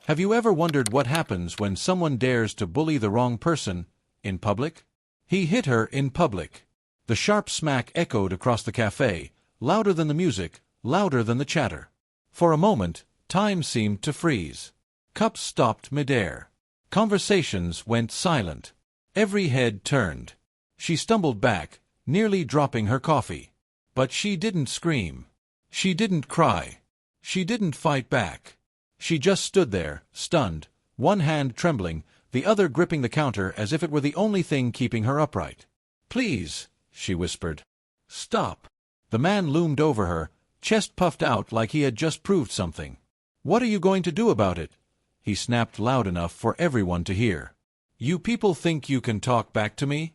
Have you ever wondered what happens when someone dares to bully the wrong person in public? He hit her in public. The sharp smack echoed across the cafe, louder than the music, louder than the chatter. For a moment, time seemed to freeze. Cups stopped midair. Conversations went silent. Every head turned. She stumbled back, nearly dropping her coffee. But she didn't scream. She didn't cry. She didn't fight back. She just stood there, stunned, one hand trembling, the other gripping the counter as if it were the only thing keeping her upright. "Please," she whispered. "Stop." The man loomed over her, chest puffed out like he had just proved something. "What are you going to do about it?" he snapped loud enough for everyone to hear. "You people think you can talk back to me?"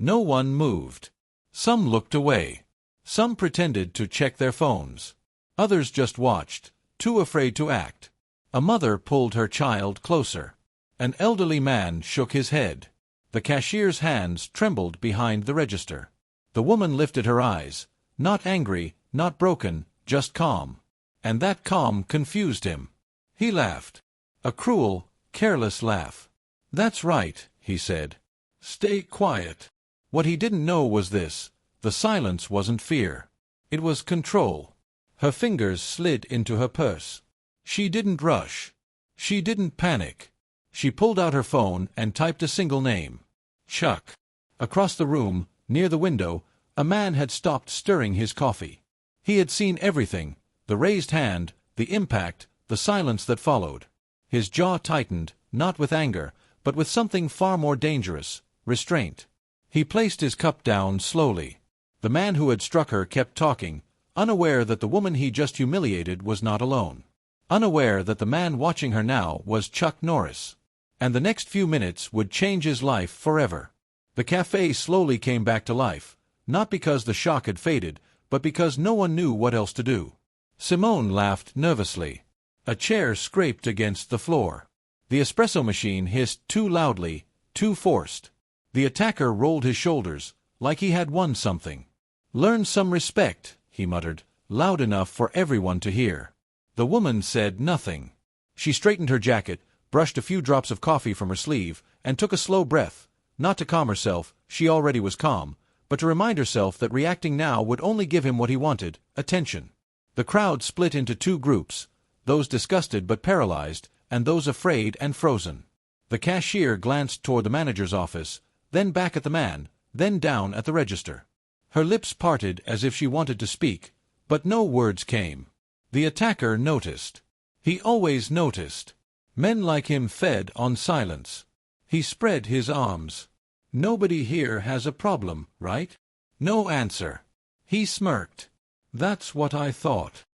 No one moved. Some looked away. Some pretended to check their phones. Others just watched, too afraid to act. A mother pulled her child closer. An elderly man shook his head. The cashier's hands trembled behind the register. The woman lifted her eyes, not angry, not broken, just calm. And that calm confused him. He laughed. A cruel, careless laugh. "That's right," he said. "Stay quiet." What he didn't know was this: the silence wasn't fear. It was control. Her fingers slid into her purse. She didn't rush. She didn't panic. She pulled out her phone and typed a single name. Chuck. Across the room, near the window, a man had stopped stirring his coffee. He had seen everything: the raised hand, the impact, the silence that followed. His jaw tightened, not with anger, but with something far more dangerous: restraint. He placed his cup down slowly. The man who had struck her kept talking, unaware that the woman he just humiliated was not alone. Unaware that the man watching her now was Chuck Norris. And the next few minutes would change his life forever. The cafe slowly came back to life, not because the shock had faded, but because no one knew what else to do. Simone laughed nervously. A chair scraped against the floor. The espresso machine hissed too loudly, too forced. The attacker rolled his shoulders, like he had won something. "Learn some respect," he muttered, loud enough for everyone to hear. The woman said nothing. She straightened her jacket, brushed a few drops of coffee from her sleeve, and took a slow breath, not to calm herself, she already was calm, but to remind herself that reacting now would only give him what he wanted: attention. The crowd split into two groups, those disgusted but paralyzed, and those afraid and frozen. The cashier glanced toward the manager's office, then back at the man, then down at the register. Her lips parted as if she wanted to speak, but no words came. The attacker noticed. He always noticed. Men like him fed on silence. He spread his arms. "Nobody here has a problem, right?" No answer. He smirked. "That's what I thought."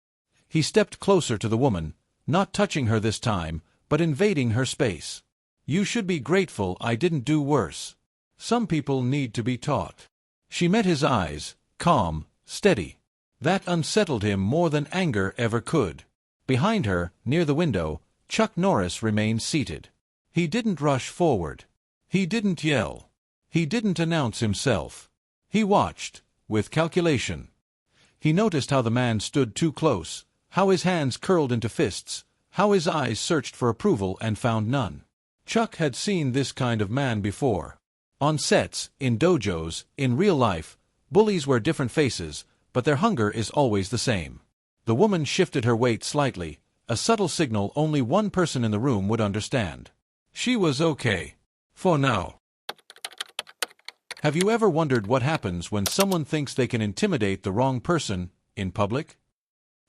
He stepped closer to the woman, not touching her this time, but invading her space. "You should be grateful I didn't do worse. Some people need to be taught." She met his eyes, calm, steady. That unsettled him more than anger ever could. Behind her, near the window, Chuck Norris remained seated. He didn't rush forward. He didn't yell. He didn't announce himself. He watched, with calculation. He noticed how the man stood too close, how his hands curled into fists, how his eyes searched for approval and found none. Chuck had seen this kind of man before. On sets, in dojos, in real life, bullies wear different faces, but their hunger is always the same. The woman shifted her weight slightly, a subtle signal only one person in the room would understand. She was okay. For now. Have you ever wondered what happens when someone thinks they can intimidate the wrong person in public?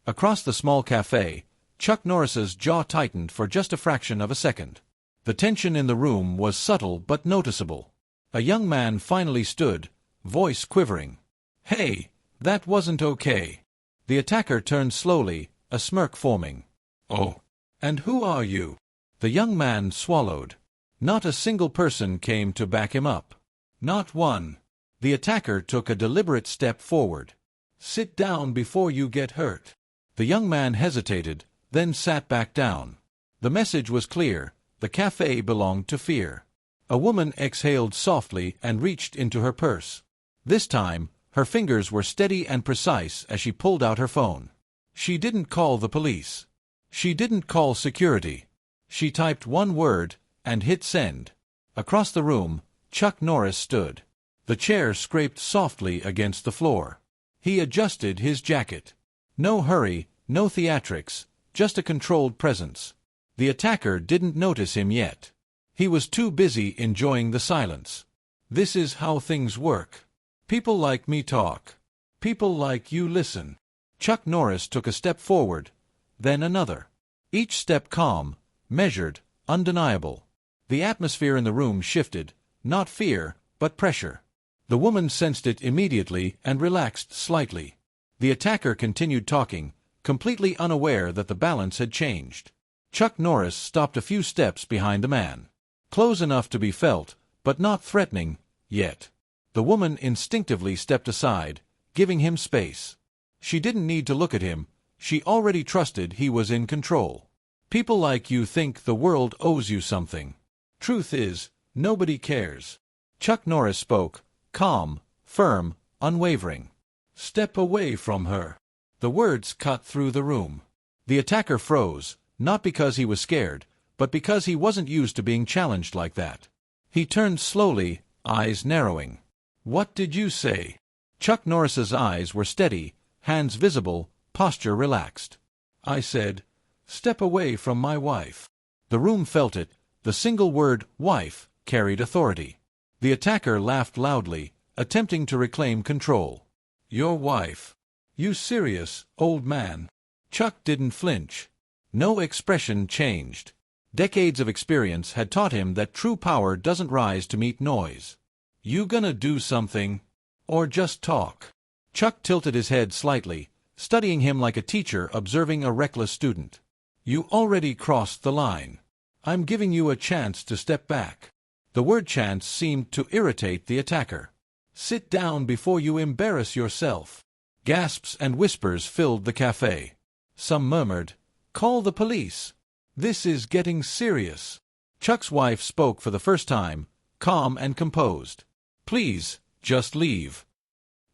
Across the small cafe, Chuck Norris's jaw tightened for just a fraction of a second. The tension in the room was subtle but noticeable. A young man finally stood, voice quivering. "Hey, that wasn't okay." The attacker turned slowly, a smirk forming. "Oh, and who are you?" The young man swallowed. Not a single person came to back him up. Not one. The attacker took a deliberate step forward. "Sit down before you get hurt." The young man hesitated, then sat back down. The message was clear: the cafe belonged to fear. A woman exhaled softly and reached into her purse. This time, her fingers were steady and precise as she pulled out her phone. She didn't call the police. She didn't call security. She typed one word and hit send. Across the room, Chuck Norris stood. The chair scraped softly against the floor. He adjusted his jacket. No hurry, no theatrics, just a controlled presence. The attacker didn't notice him yet. He was too busy enjoying the silence. This is how things work. People like me talk. People like you listen. Chuck Norris took a step forward, then another. Each step calm, measured, undeniable. The atmosphere in the room shifted, not fear, but pressure. The woman sensed it immediately and relaxed slightly. The attacker continued talking, completely unaware that the balance had changed. Chuck Norris stopped a few steps behind the man. Close enough to be felt, but not threatening, yet. The woman instinctively stepped aside, giving him space. She didn't need to look at him. She already trusted he was in control. People like you think the world owes you something. Truth is, nobody cares. Chuck Norris spoke, calm, firm, unwavering. Step away from her. The words cut through the room. The attacker froze, not because he was scared, but because he wasn't used to being challenged like that. He turned slowly, eyes narrowing. What did you say? Chuck Norris's eyes were steady, hands visible, posture relaxed. I said, step away from my wife. The room felt it. The single word, wife, carried authority. The attacker laughed loudly, attempting to reclaim control. Your wife. You serious, old man? Chuck didn't flinch. No expression changed. Decades of experience had taught him that true power doesn't rise to meet noise. You gonna do something? Or just talk? Chuck tilted his head slightly, studying him like a teacher observing a reckless student. You already crossed the line. I'm giving you a chance to step back. The word chance seemed to irritate the attacker. Sit down before you embarrass yourself. Gasps and whispers filled the cafe. Some murmured, call the police. This is getting serious. Chuck's wife spoke for the first time, calm and composed. Please, just leave.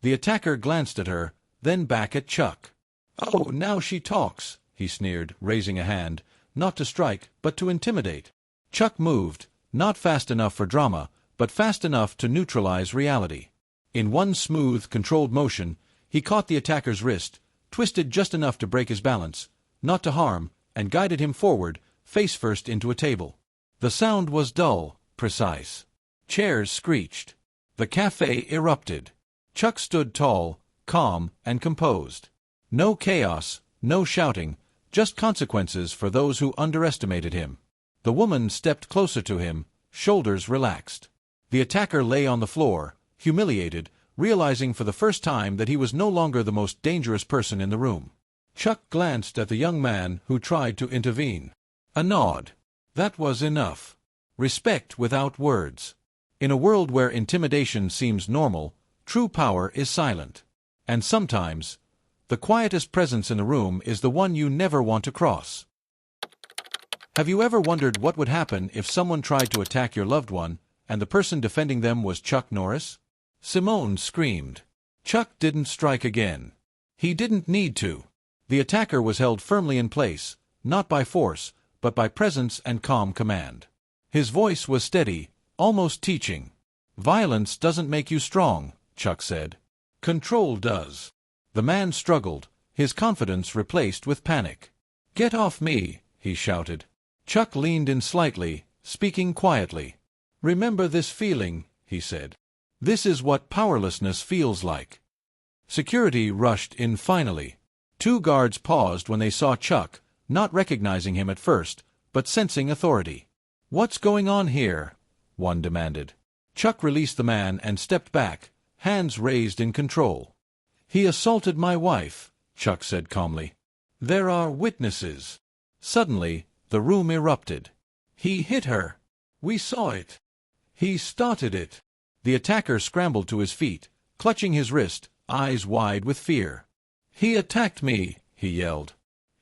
The attacker glanced at her, then back at Chuck. Oh, now she talks, he sneered, raising a hand, not to strike, but to intimidate. Chuck moved, not fast enough for drama, but fast enough to neutralize reality. In one smooth, controlled motion, he caught the attacker's wrist, twisted just enough to break his balance, not to harm, and guided him forward, face first into a table. The sound was dull, precise. Chairs screeched. The cafe erupted. Chuck stood tall, calm, and composed. No chaos, no shouting, just consequences for those who underestimated him. The woman stepped closer to him, shoulders relaxed. The attacker lay on the floor, humiliated, realizing for the first time that he was no longer the most dangerous person in the room. Chuck glanced at the young man who tried to intervene. A nod. That was enough. Respect without words. In a world where intimidation seems normal, true power is silent. And sometimes, the quietest presence in the room is the one you never want to cross. Have you ever wondered what would happen if someone tried to attack your loved one, and the person defending them was Chuck Norris? Simone screamed. Chuck didn't strike again. He didn't need to. The attacker was held firmly in place, not by force, but by presence and calm command. His voice was steady, almost teaching. Violence doesn't make you strong, Chuck said. Control does. The man struggled, his confidence replaced with panic. Get off me, he shouted. Chuck leaned in slightly, speaking quietly. Remember this feeling, he said. This is what powerlessness feels like. Security rushed in finally. 2 guards paused when they saw Chuck, not recognizing him at first, but sensing authority. What's going on here? One demanded. Chuck released the man and stepped back, hands raised in control. He assaulted my wife, Chuck said calmly. There are witnesses. Suddenly, the room erupted. He hit her. We saw it. He started it. The attacker scrambled to his feet, clutching his wrist, eyes wide with fear. He attacked me, he yelled.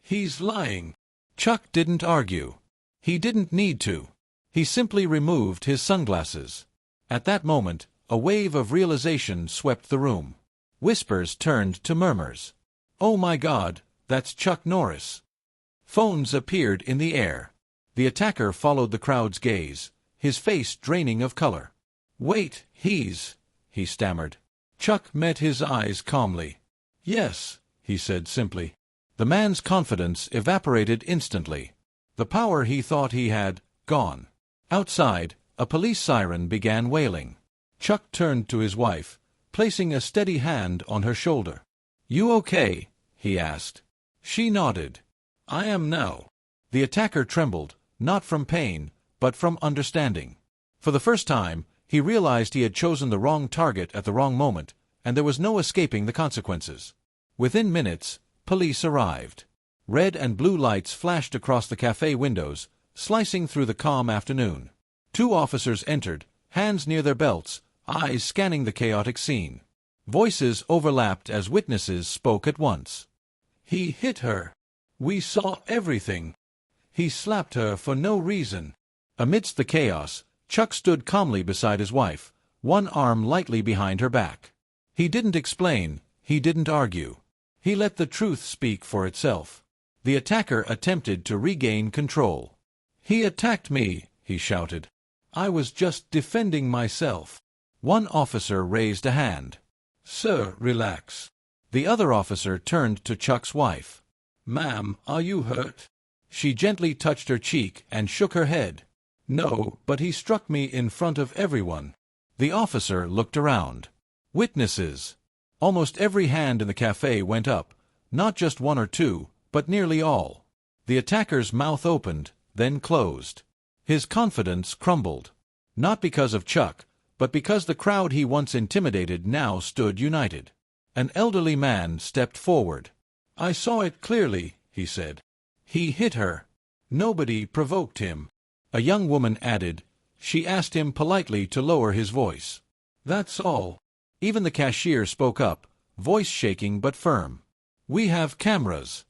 He's lying. Chuck didn't argue. He didn't need to. He simply removed his sunglasses. At that moment, a wave of realization swept the room. Whispers turned to murmurs. Oh my God, that's Chuck Norris. Phones appeared in the air. The attacker followed the crowd's gaze, his face draining of color. "Wait, he stammered. Chuck met his eyes calmly. "Yes," he said simply. The man's confidence evaporated instantly. The power he thought he had, gone. Outside, a police siren began wailing. Chuck turned to his wife, placing a steady hand on her shoulder. "You okay?" he asked. She nodded. "I am now." The attacker trembled, not from pain, but from understanding. For the first time, he realized he had chosen the wrong target at the wrong moment, and there was no escaping the consequences. Within minutes, police arrived. Red and blue lights flashed across the cafe windows, slicing through the calm afternoon. 2 officers entered, hands near their belts, eyes scanning the chaotic scene. Voices overlapped as witnesses spoke at once. "He hit her. We saw everything. He slapped her for no reason." Amidst the chaos, Chuck stood calmly beside his wife, one arm lightly behind her back. He didn't explain, he didn't argue. He let the truth speak for itself. The attacker attempted to regain control. "He attacked me," he shouted. "I was just defending myself." One officer raised a hand. "Sir, relax." The other officer turned to Chuck's wife. "Ma'am, are you hurt?" She gently touched her cheek and shook her head. "No, but he struck me in front of everyone." The officer looked around. Witnesses. Almost every hand in the cafe went up, not just 1 or 2, but nearly all. The attacker's mouth opened, then closed. His confidence crumbled. Not because of Chuck, but because the crowd he once intimidated now stood united. An elderly man stepped forward. "I saw it clearly," he said. "He hit her. Nobody provoked him." A young woman added. She asked him politely to lower his voice. "That's all." Even the cashier spoke up, voice shaking but firm. "We have cameras."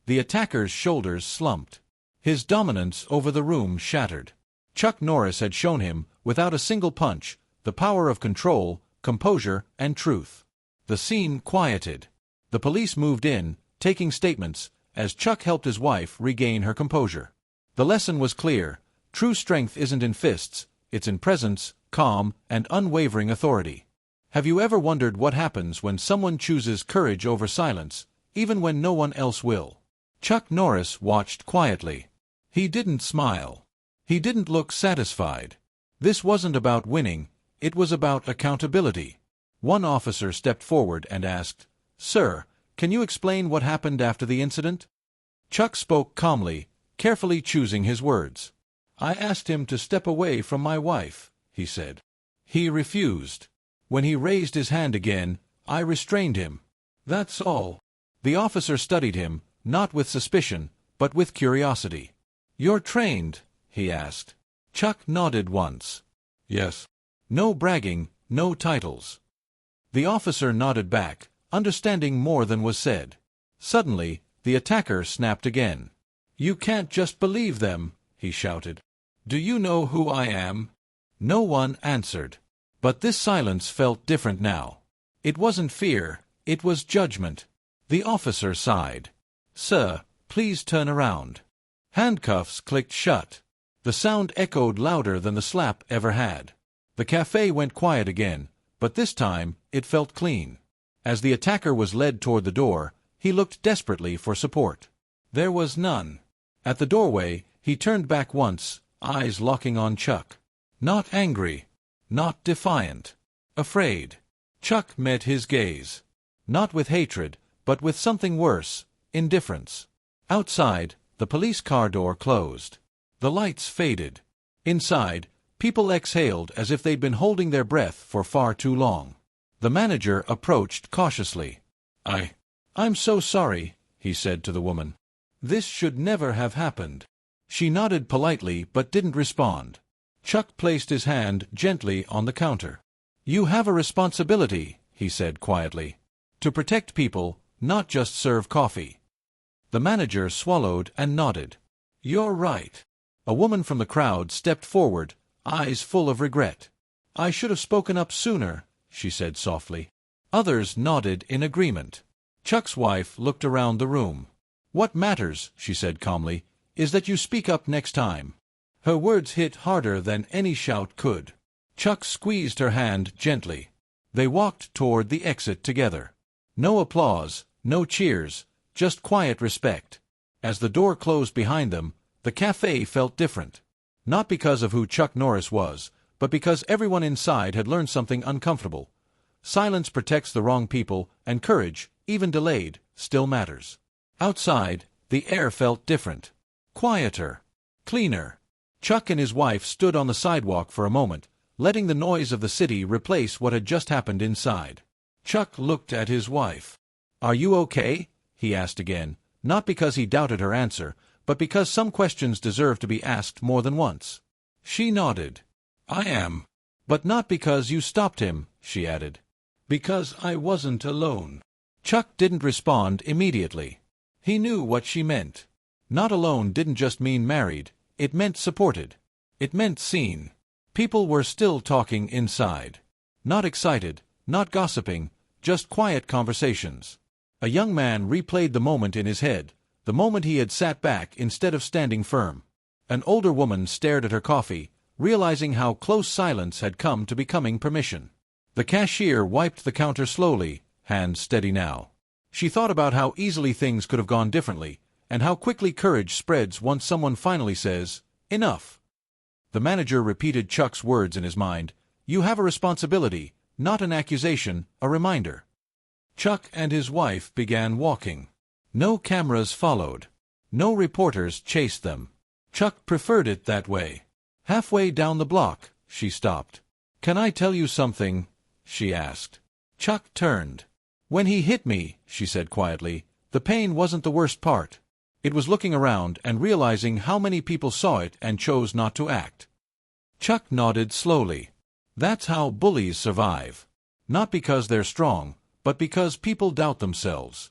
The attacker's shoulders slumped. His dominance over the room shattered. Chuck Norris had shown him, without a single punch, the power of control, composure, and truth. The scene quieted. The police moved in, taking statements, as Chuck helped his wife regain her composure. The lesson was clear. True strength isn't in fists, it's in presence, calm, and unwavering authority. Have you ever wondered what happens when someone chooses courage over silence, even when no one else will? Chuck Norris watched quietly. He didn't smile. He didn't look satisfied. This wasn't about winning, it was about accountability. One officer stepped forward and asked, "Sir, can you explain what happened after the incident?" Chuck spoke calmly, carefully choosing his words. "I asked him to step away from my wife," he said. "He refused. When he raised his hand again, I restrained him. That's all." The officer studied him, not with suspicion, but with curiosity. "You're trained?" he asked. Chuck nodded once. "Yes." "No bragging, no titles." The officer nodded back, understanding more than was said. Suddenly, the attacker snapped again. "You can't just believe them," he shouted. "Do you know who I am?" No one answered. But this silence felt different now. It wasn't fear, it was judgment. The officer sighed. "Sir, please turn around." Handcuffs clicked shut. The sound echoed louder than the slap ever had. The cafe went quiet again, but this time it felt clean. As the attacker was led toward the door, he looked desperately for support. There was none. At the doorway, he turned back once, eyes locking on Chuck. Not angry. Not defiant. Afraid. Chuck met his gaze. Not with hatred, but with something worse, indifference. Outside, the police car door closed. The lights faded. Inside, people exhaled as if they'd been holding their breath for far too long. The manager approached cautiously. I'm so sorry," he said to the woman. "This should never have happened." She nodded politely but didn't respond. Chuck placed his hand gently on the counter. "You have a responsibility," he said quietly. "To protect people, not just serve coffee." The manager swallowed and nodded. "You're right." A woman from the crowd stepped forward, eyes full of regret. "I should have spoken up sooner," she said softly. Others nodded in agreement. Chuck's wife looked around the room. "What matters," she said calmly, is that you speak up next time." Her words hit harder than any shout could. Chuck squeezed her hand gently. They walked toward the exit together. No applause, no cheers, just quiet respect. As the door closed behind them, the cafe felt different. Not because of who Chuck Norris was, but because everyone inside had learned something uncomfortable. Silence protects the wrong people, and courage, even delayed, still matters. Outside, the air felt different. Quieter. Cleaner. Chuck and his wife stood on the sidewalk for a moment, letting the noise of the city replace what had just happened inside. Chuck looked at his wife. "Are you okay?" he asked again, not because he doubted her answer, but because some questions deserve to be asked more than once. She nodded. "I am. But not because you stopped him," she added. "Because I wasn't alone." Chuck didn't respond immediately. He knew what she meant. Not alone didn't just mean married, it meant supported. It meant seen. People were still talking inside. Not excited, not gossiping, just quiet conversations. A young man replayed the moment in his head, the moment he had sat back instead of standing firm. An older woman stared at her coffee, realizing how close silence had come to becoming permission. The cashier wiped the counter slowly, hands steady now. She thought about how easily things could have gone differently, and how quickly courage spreads once someone finally says, "Enough." The manager repeated Chuck's words in his mind. "You have a responsibility, not an accusation, a reminder." Chuck and his wife began walking. No cameras followed. No reporters chased them. Chuck preferred it that way. Halfway down the block, she stopped. "Can I tell you something?" she asked. Chuck turned. "When he hit me," she said quietly, "the pain wasn't the worst part. It was looking around and realizing how many people saw it and chose not to act." Chuck nodded slowly. "That's how bullies survive. Not because they're strong, but because people doubt themselves."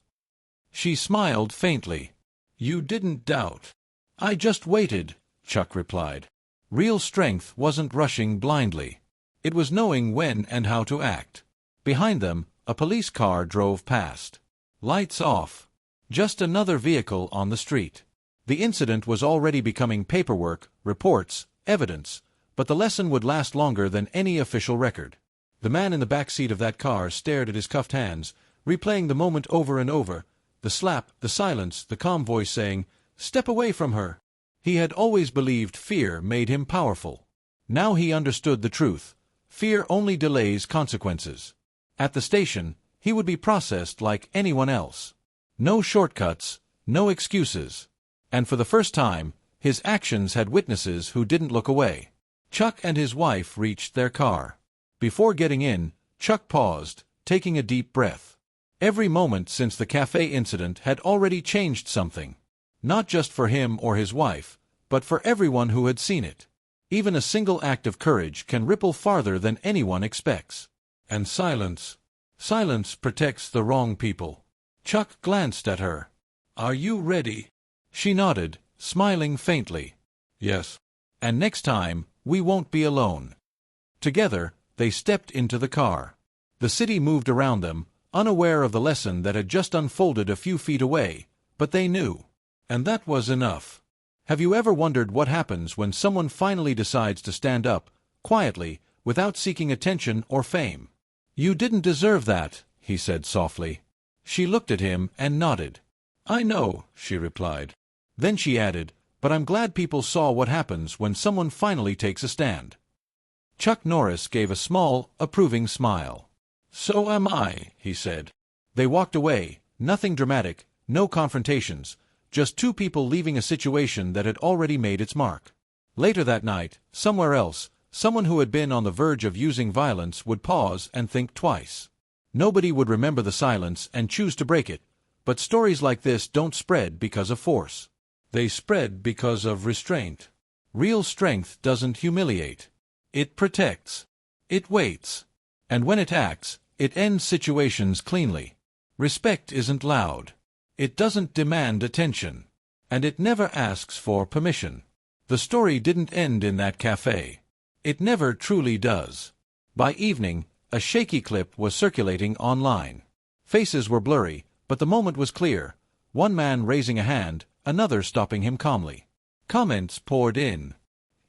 She smiled faintly. "You didn't doubt." "I just waited," Chuck replied. Real strength wasn't rushing blindly. It was knowing when and how to act. Behind them, a police car drove past. Lights off. Just another vehicle on the street. The incident was already becoming paperwork, reports, evidence, but the lesson would last longer than any official record. The man in the back seat of that car stared at his cuffed hands, replaying the moment over and over, the slap, the silence, the calm voice saying, "Step away from her." He had always believed fear made him powerful. Now he understood the truth. Fear only delays consequences. At the station, he would be processed like anyone else. No shortcuts, no excuses. And for the first time, his actions had witnesses who didn't look away. Chuck and his wife reached their car. Before getting in, Chuck paused, taking a deep breath. Every moment since the cafe incident had already changed something. Not just for him or his wife, but for everyone who had seen it. Even a single act of courage can ripple farther than anyone expects. And silence. Silence protects the wrong people. Chuck glanced at her. "Are you ready?" She nodded, smiling faintly. "Yes. And next time, we won't be alone." Together, they stepped into the car. The city moved around them, unaware of the lesson that had just unfolded a few feet away, but they knew. And that was enough. Have you ever wondered what happens when someone finally decides to stand up, quietly, without seeking attention or fame? "You didn't deserve that," he said softly. She looked at him and nodded. "I know," she replied. Then she added, "But I'm glad people saw what happens when someone finally takes a stand." Chuck Norris gave a small, approving smile. "So am I," he said. They walked away, nothing dramatic, no confrontations, just two people leaving a situation that had already made its mark. Later that night, somewhere else, someone who had been on the verge of using violence would pause and think twice. Nobody would remember the silence and choose to break it, but stories like this don't spread because of force. They spread because of restraint. Real strength doesn't humiliate. It protects. It waits. And when it acts, it ends situations cleanly. Respect isn't loud. It doesn't demand attention. And it never asks for permission. The story didn't end in that cafe. It never truly does. By evening, a shaky clip was circulating online. Faces were blurry, but the moment was clear. One man raising a hand, another stopping him calmly. Comments poured in.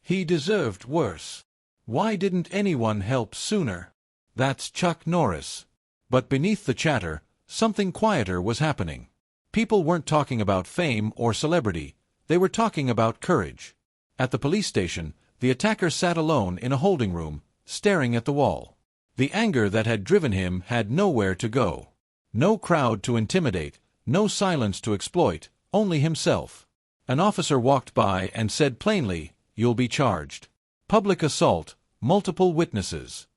He deserved worse. Why didn't anyone help sooner? That's Chuck Norris. But beneath the chatter, something quieter was happening. People weren't talking about fame or celebrity. They were talking about courage. At the police station, the attacker sat alone in a holding room, staring at the wall. The anger that had driven him had nowhere to go. No crowd to intimidate, no silence to exploit, only himself. An officer walked by and said plainly, "You'll be charged. Public assault, multiple witnesses."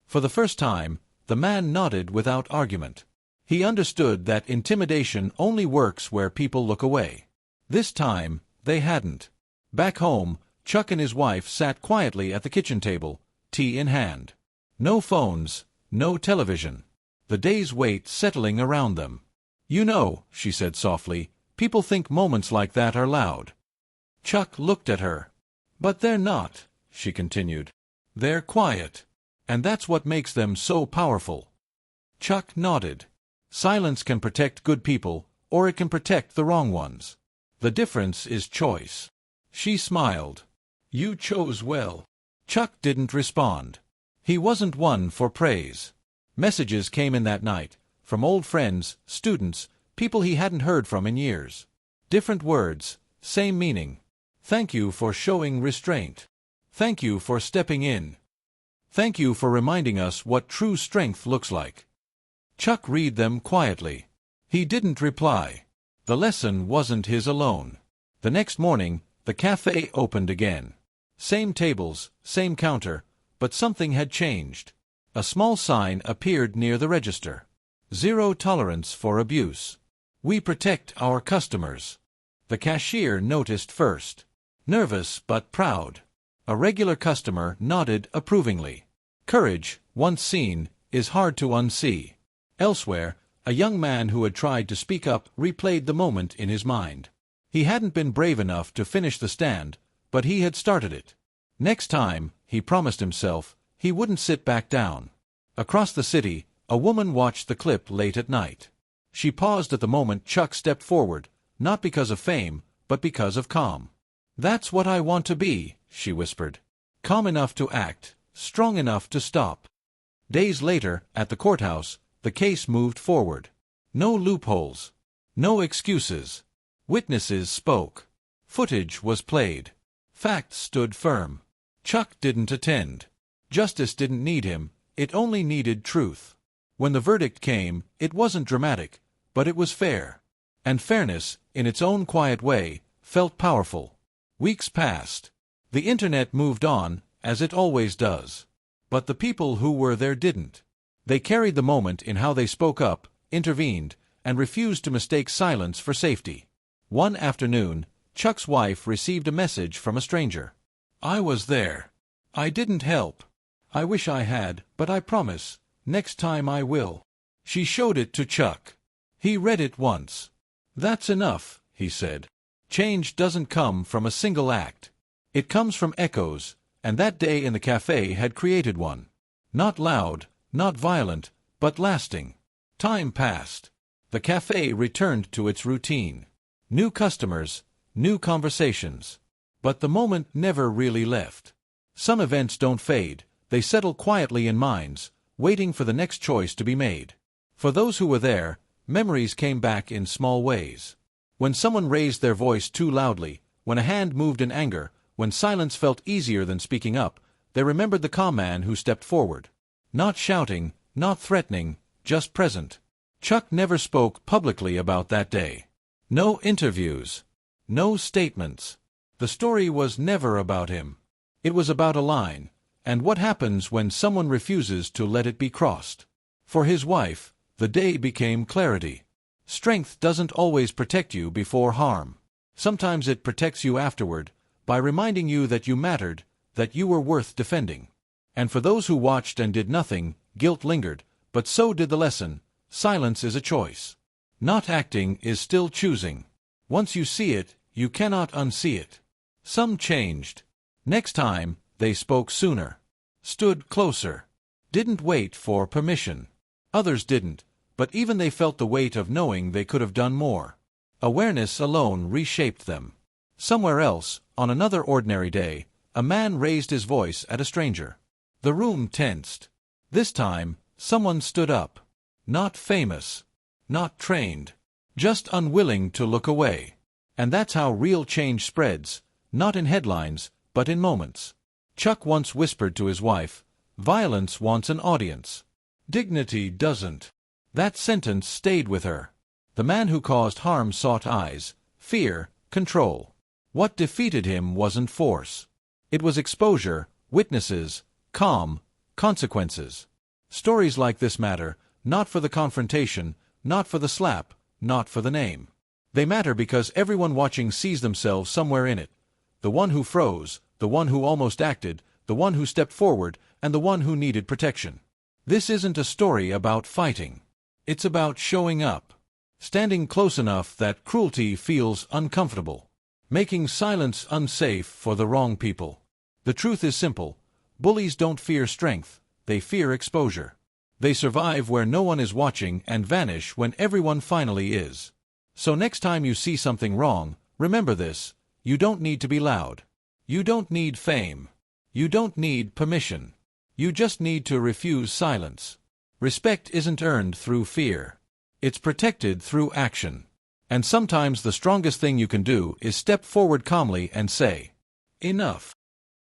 For the first time, the man nodded without argument. He understood that intimidation only works where people look away. This time, they hadn't. Back home, Chuck and his wife sat quietly at the kitchen table, tea in hand. No phones, no television. The day's weight settling around them. "You know," she said softly, "people think moments like that are loud." Chuck looked at her. "But they're not," she continued. "They're quiet. And that's what makes them so powerful." Chuck nodded. Silence can protect good people, or it can protect the wrong ones. The difference is choice. She smiled. "You chose well." Chuck didn't respond. He wasn't one for praise. Messages came in that night, from old friends, students, people he hadn't heard from in years. Different words, same meaning. "Thank you for showing restraint. Thank you for stepping in. Thank you for reminding us what true strength looks like." Chuck read them quietly. He didn't reply. The lesson wasn't his alone. The next morning, the cafe opened again. Same tables, same counter, but something had changed. A small sign appeared near the register. "Zero tolerance for abuse. We protect our customers." The cashier noticed first. Nervous but proud. A regular customer nodded approvingly. Courage, once seen, is hard to unsee. Elsewhere, a young man who had tried to speak up replayed the moment in his mind. He hadn't been brave enough to finish the stand, but he had started it. Next time, he promised himself, he wouldn't sit back down. Across the city, a woman watched the clip late at night. She paused at the moment Chuck stepped forward, not because of fame, but because of calm. "That's what I want to be," she whispered. "Calm enough to act, strong enough to stop." Days later, at the courthouse, the case moved forward. No loopholes. No excuses. Witnesses spoke. Footage was played. Facts stood firm. Chuck didn't attend. Justice didn't need him, it only needed truth. When the verdict came, it wasn't dramatic, but it was fair. And fairness, in its own quiet way, felt powerful. Weeks passed. The internet moved on, as it always does. But the people who were there didn't. They carried the moment in how they spoke up, intervened, and refused to mistake silence for safety. One afternoon, Chuck's wife received a message from a stranger. "I was there. I didn't help. I wish I had, but I promise, next time I will." She showed it to Chuck. He read it once. "That's enough," he said. "Change doesn't come from a single act. It comes from echoes, and that day in the cafe had created one. Not loud, not violent, but lasting." Time passed. The cafe returned to its routine. New customers, new conversations. But the moment never really left. Some events don't fade, they settle quietly in minds, waiting for the next choice to be made. For those who were there, memories came back in small ways. When someone raised their voice too loudly, when a hand moved in anger, when silence felt easier than speaking up, they remembered the calm man who stepped forward. Not shouting, not threatening, just present. Chuck never spoke publicly about that day. No interviews. No statements. The story was never about him. It was about a line, and what happens when someone refuses to let it be crossed. For his wife, the day became clarity. Strength doesn't always protect you before harm. Sometimes it protects you afterward, by reminding you that you mattered, that you were worth defending. And for those who watched and did nothing, guilt lingered, but so did the lesson. Silence is a choice. Not acting is still choosing. Once you see it, you cannot unsee it. Some changed. Next time, they spoke sooner. Stood closer. Didn't wait for permission. Others didn't, but even they felt the weight of knowing they could have done more. Awareness alone reshaped them. Somewhere else, on another ordinary day, a man raised his voice at a stranger. The room tensed. This time, someone stood up. Not famous. Not trained. Just unwilling to look away. And that's how real change spreads, not in headlines, but in moments. Chuck once whispered to his wife, "Violence wants an audience. Dignity doesn't." That sentence stayed with her. The man who caused harm sought eyes, fear, control. What defeated him wasn't force. It was exposure, witnesses, calm, consequences. Stories like this matter, not for the confrontation, not for the slap, not for the name. They matter because everyone watching sees themselves somewhere in it. The one who froze, the one who almost acted, the one who stepped forward, and the one who needed protection. This isn't a story about fighting. It's about showing up. Standing close enough that cruelty feels uncomfortable. Making silence unsafe for the wrong people. The truth is simple. Bullies don't fear strength, they fear exposure. They survive where no one is watching and vanish when everyone finally is. So next time you see something wrong, remember this: you don't need to be loud. You don't need fame. You don't need permission. You just need to refuse silence. Respect isn't earned through fear. It's protected through action. And sometimes the strongest thing you can do is step forward calmly and say, "Enough."